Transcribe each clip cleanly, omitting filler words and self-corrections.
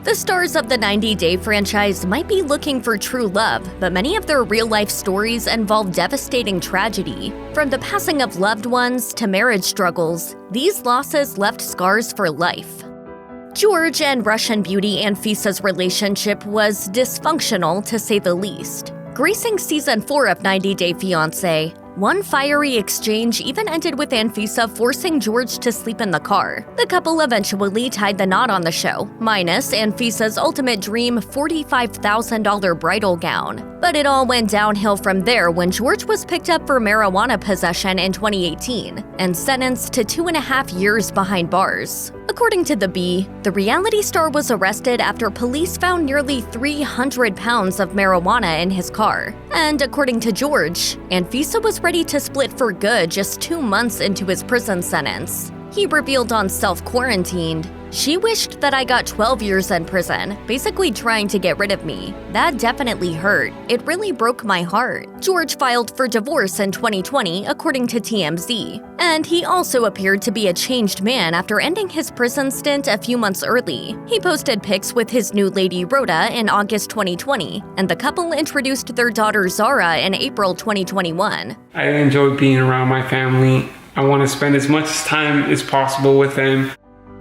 The stars of the 90 Day franchise might be looking for true love, but many of their real-life stories involve devastating tragedy. From the passing of loved ones to marriage struggles, these losses left scars for life. George and Russian beauty Anfisa's relationship was dysfunctional to say the least. Gracing season 4 of 90 Day Fiance, one fiery exchange even ended with Anfisa forcing George to sleep in the car. The couple eventually tied the knot on the show, minus Anfisa's ultimate dream $45,000 bridal gown. But it all went downhill from there when George was picked up for marijuana possession in 2018 and sentenced to 2.5 years behind bars. According to The Bee, the reality star was arrested after police found nearly 300 pounds of marijuana in his car. And according to George, Anfisa was ready to split for good just 2 months into his prison sentence. He revealed on Self-Quarantined, "She wished that I got 12 years in prison, basically trying to get rid of me. That definitely hurt. It really broke my heart." George filed for divorce in 2020, according to TMZ. And he also appeared to be a changed man after ending his prison stint a few months early. He posted pics with his new lady Rhoda in August 2020, and the couple introduced their daughter Zara in April 2021. "I enjoy being around my family. I want to spend as much time as possible with them."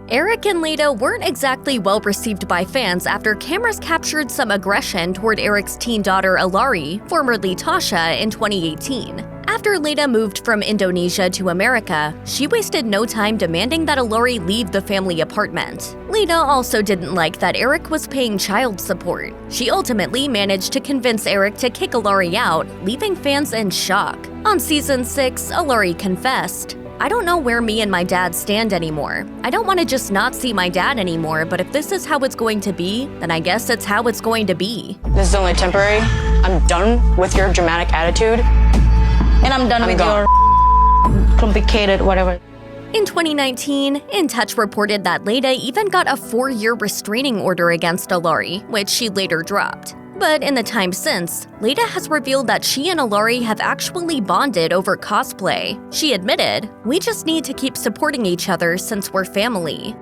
Eric and Leida weren't exactly well received by fans after cameras captured some aggression toward Eric's teen daughter Elari, formerly Tasha, in 2018. After Leida moved from Indonesia to America, she wasted no time demanding that Elari leave the family apartment. Leida also didn't like that Eric was paying child support. She ultimately managed to convince Eric to kick Elari out, leaving fans in shock. On season 6, Elari confessed, "I don't know where me and my dad stand anymore. I don't want to just not see my dad anymore, but if this is how it's going to be, then I guess it's how it's going to be. This is only temporary. I'm done with your dramatic attitude. And I'm done with your complicated whatever." In 2019, In Touch reported that Leida even got a 4-year restraining order against Elari, which she later dropped. But in the time since, Leida has revealed that she and Elari have actually bonded over cosplay. She admitted, "We just need to keep supporting each other since we're family."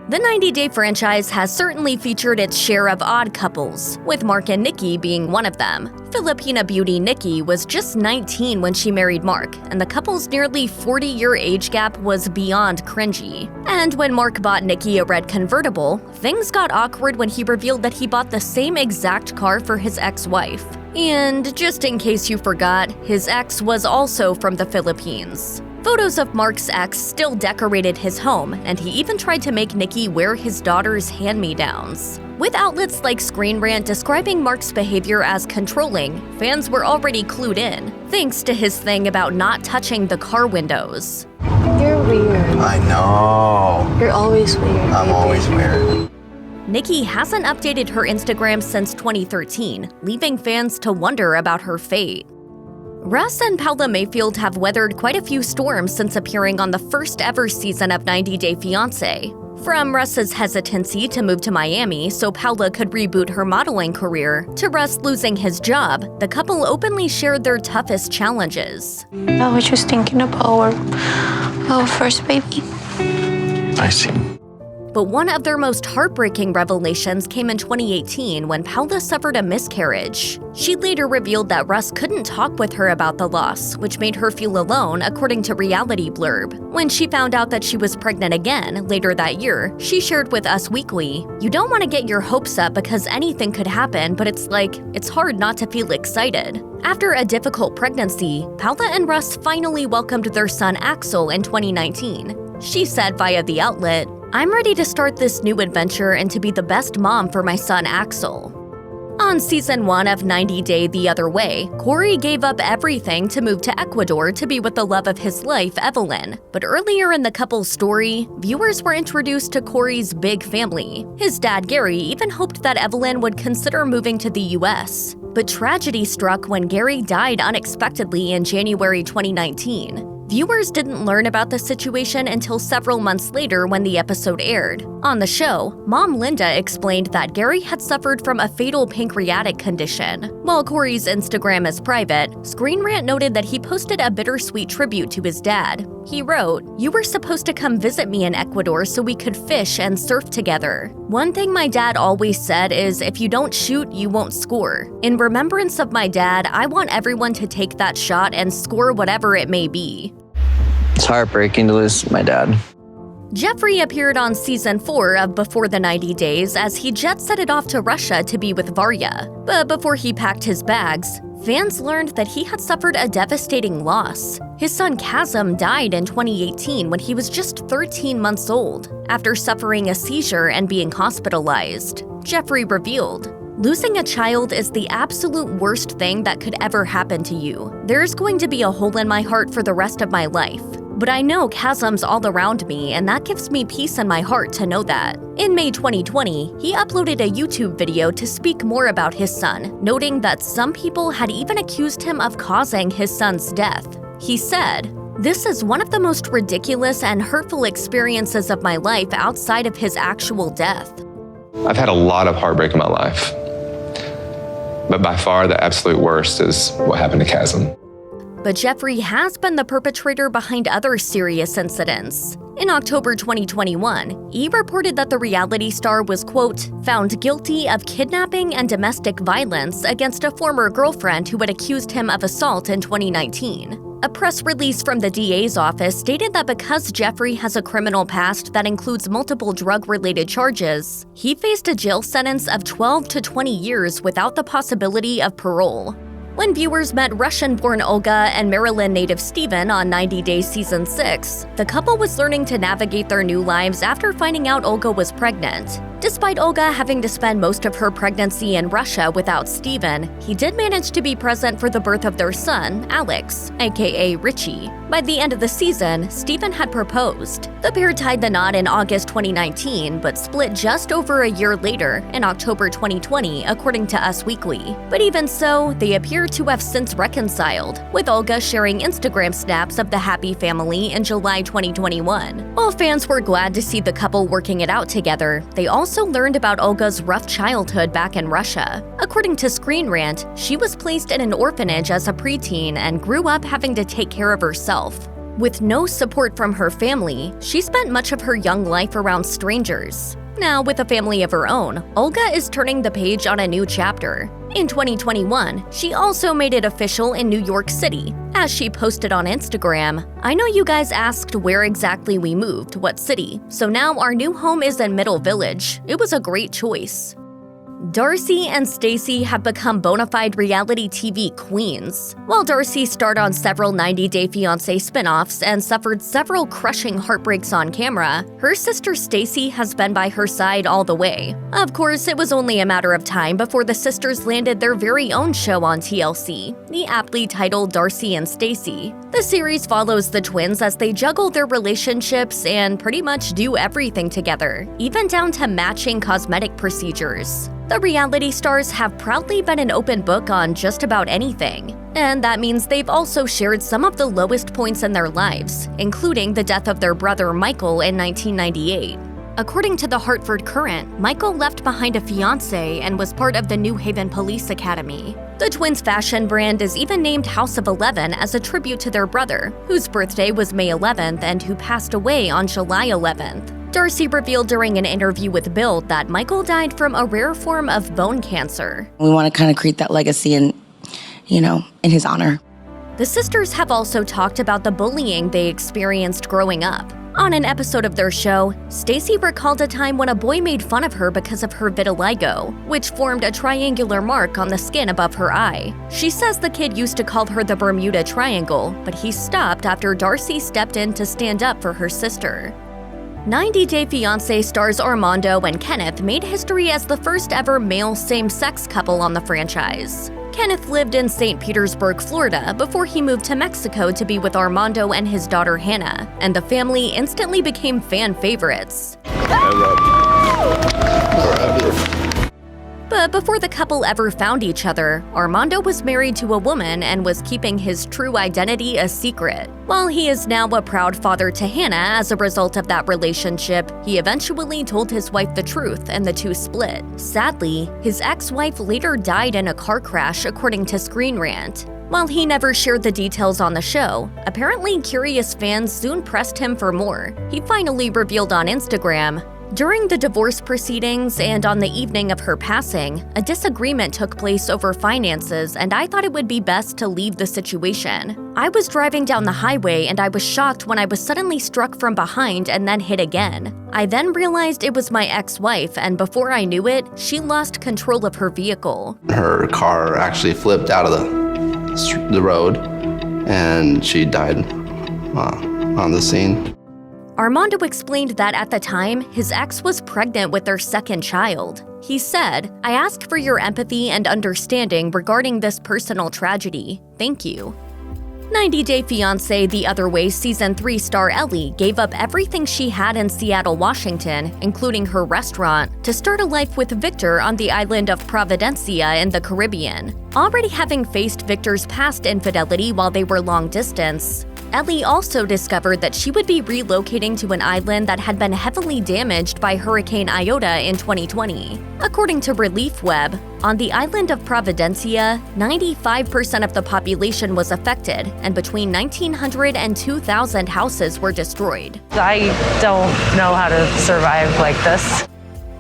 The 90 Day franchise has certainly featured its share of odd couples, with Mark and Nikki being one of them. Filipina beauty Nikki was just 19 when she married Mark, and the couple's nearly 40-year age gap was beyond cringy. And when Mark bought Nikki a red convertible, things got awkward when he revealed that he bought the same exact car for his ex-wife. And just in case you forgot, his ex was also from the Philippines. Photos of Mark's ex still decorated his home, and he even tried to make Nikki wear his daughter's hand-me-downs. With outlets like Screen Rant describing Mark's behavior as controlling, fans were already clued in, thanks to his thing about not touching the car windows. "You're weird. I know. You're always weird. I'm always weird." Nikki hasn't updated her Instagram since 2013, leaving fans to wonder about her fate. Russ and Paola Mayfield have weathered quite a few storms since appearing on the first ever season of 90 Day Fiance. From Russ's hesitancy to move to Miami so Paola could reboot her modeling career, to Russ losing his job, the couple openly shared their toughest challenges. I was just thinking about our first baby. I see. But one of their most heartbreaking revelations came in 2018 when Paola suffered a miscarriage. She later revealed that Russ couldn't talk with her about the loss, which made her feel alone, according to Reality Blurb. When she found out that she was pregnant again later that year, she shared with Us Weekly, "You don't want to get your hopes up because anything could happen, but it's hard not to feel excited." After a difficult pregnancy, Paola and Russ finally welcomed their son Axel in 2019. She said via the outlet, "I'm ready to start this new adventure and to be the best mom for my son Axel." On season 1 of 90 Day the Other Way, Corey gave up everything to move to Ecuador to be with the love of his life, Evelyn. But earlier in the couple's story, viewers were introduced to Corey's big family. His dad, Gary, even hoped that Evelyn would consider moving to the US. But tragedy struck when Gary died unexpectedly in January 2019. Viewers didn't learn about the situation until several months later when the episode aired. On the show, Mom Linda explained that Gary had suffered from a fatal pancreatic condition. While Corey's Instagram is private, Screen Rant noted that he posted a bittersweet tribute to his dad. He wrote, "You were supposed to come visit me in Ecuador so we could fish and surf together. One thing my dad always said is if you don't shoot, you won't score. In remembrance of my dad, I want everyone to take that shot and score whatever it may be." It's heartbreaking to lose my dad. Geoffrey appeared on season 4 of Before the 90 Days as he jet-setted off to Russia to be with Varya. But before he packed his bags, fans learned that he had suffered a devastating loss. His son Kazim died in 2018 when he was just 13 months old, after suffering a seizure and being hospitalized. Geoffrey revealed, "Losing a child is the absolute worst thing that could ever happen to you. There's going to be a hole in my heart for the rest of my life. But I know Kazim's all around me, and that gives me peace in my heart to know that." In May 2020, he uploaded a YouTube video to speak more about his son, noting that some people had even accused him of causing his son's death. He said, "This is one of the most ridiculous and hurtful experiences of my life outside of his actual death." I've had a lot of heartbreak in my life, but by far the absolute worst is what happened to Kazim. But Geoffrey has been the perpetrator behind other serious incidents. In October 2021, E! reported that the reality star was, quote, "found guilty of kidnapping and domestic violence against a former girlfriend who had accused him of assault in 2019. A press release from the DA's office stated that because Geoffrey has a criminal past that includes multiple drug-related charges, he faced a jail sentence of 12 to 20 years without the possibility of parole. When viewers met Russian-born Olga and Maryland native Steven on 90 Days Season 6, the couple was learning to navigate their new lives after finding out Olga was pregnant. Despite Olga having to spend most of her pregnancy in Russia without Steven, he did manage to be present for the birth of their son, Alex, aka Richie. By the end of the season, Steven had proposed. The pair tied the knot in August 2019, but split just over a year later, in October 2020, according to Us Weekly. But even so, they appear to have since reconciled, with Olga sharing Instagram snaps of the happy family in July 2021. While fans were glad to see the couple working it out together, they also learned about Olga's rough childhood back in Russia. According to Screen Rant, she was placed in an orphanage as a preteen and grew up having to take care of herself. With no support from her family, she spent much of her young life around strangers. Now, with a family of her own, Olga is turning the page on a new chapter. In 2021, she also made it official in New York City, as she posted on Instagram, "I know you guys asked where exactly we moved, what city, so now our new home is in Middle Village. It was a great choice." Darcey and Stacey have become bona fide reality TV queens. While Darcey starred on several 90 Day Fiance spinoffs and suffered several crushing heartbreaks on camera, her sister Stacey has been by her side all the way. Of course, it was only a matter of time before the sisters landed their very own show on TLC, the aptly titled Darcey and Stacey. The series follows the twins as they juggle their relationships and pretty much do everything together, even down to matching cosmetic procedures. The reality stars have proudly been an open book on just about anything. And that means they've also shared some of the lowest points in their lives, including the death of their brother Michael in 1998. According to the Hartford Courant, Michael left behind a fiance and was part of the New Haven Police Academy. The twins' fashion brand is even named House of 11 as a tribute to their brother, whose birthday was May 11th and who passed away on July 11th. Darcey revealed during an interview with Bill that Michael died from a rare form of bone cancer. We want to kind of create that legacy in his honor. The sisters have also talked about the bullying they experienced growing up. On an episode of their show, Stacey recalled a time when a boy made fun of her because of her vitiligo, which formed a triangular mark on the skin above her eye. She says the kid used to call her the Bermuda Triangle, but he stopped after Darcey stepped in to stand up for her sister. 90 Day Fiance stars Armando and Kenneth made history as the first ever male same-sex couple on the franchise. Kenneth lived in St. Petersburg, Florida, before he moved to Mexico to be with Armando and his daughter Hannah, and the family instantly became fan favorites. But But before the couple ever found each other, Armando was married to a woman and was keeping his true identity a secret. While he is now a proud father to Hannah as a result of that relationship, he eventually told his wife the truth and the two split. Sadly, his ex-wife later died in a car crash, according to Screen Rant. While he never shared the details on the show, apparently curious fans soon pressed him for more. He finally revealed on Instagram, "During the divorce proceedings and on the evening of her passing, a disagreement took place over finances, and I thought it would be best to leave the situation. I was driving down the highway and I was shocked when I was suddenly struck from behind and then hit again. I then realized it was my ex-wife, and before I knew it, she lost control of her vehicle." Her car actually flipped out of the road, and she died on the scene. Armando explained that at the time, his ex was pregnant with their second child. He said, "I ask for your empathy and understanding regarding this personal tragedy. Thank you." 90 Day Fiance The Other Way Season 3 star Ellie gave up everything she had in Seattle, Washington, including her restaurant, to start a life with Victor on the island of Providencia in the Caribbean. Already having faced Victor's past infidelity while they were long distance, Ellie also discovered that she would be relocating to an island that had been heavily damaged by Hurricane Iota in 2020. According to Relief Web, on the island of Providencia, 95% of the population was affected, and between 1,900 and 2,000 houses were destroyed. I don't know how to survive like this.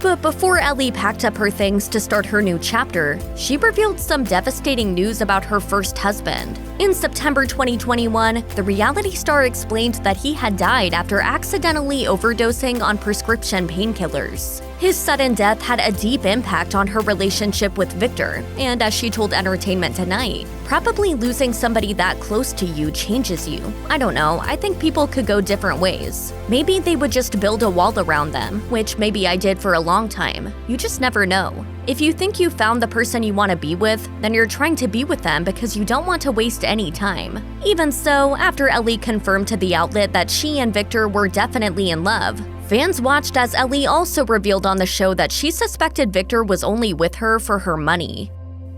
But before Ellie packed up her things to start her new chapter, she revealed some devastating news about her first husband. In September 2021, the reality star explained that he had died after accidentally overdosing on prescription painkillers. His sudden death had a deep impact on her relationship with Victor, and as she told Entertainment Tonight, "Probably losing somebody that close to you changes you. I don't know, I think people could go different ways. Maybe they would just build a wall around them, which maybe I did for a long time. You just never know. If you think you found the person you want to be with, then you're trying to be with them because you don't want to waste any time." Even so, after Ellie confirmed to the outlet that she and Victor were definitely in love, fans watched as Ellie also revealed on the show that she suspected Victor was only with her for her money.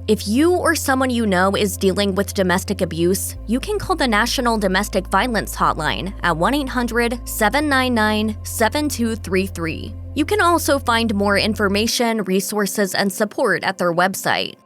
If you or someone you know is dealing with domestic abuse, you can call the National Domestic Violence Hotline at 1-800-799-7233. You can also find more information, resources, and support at their website.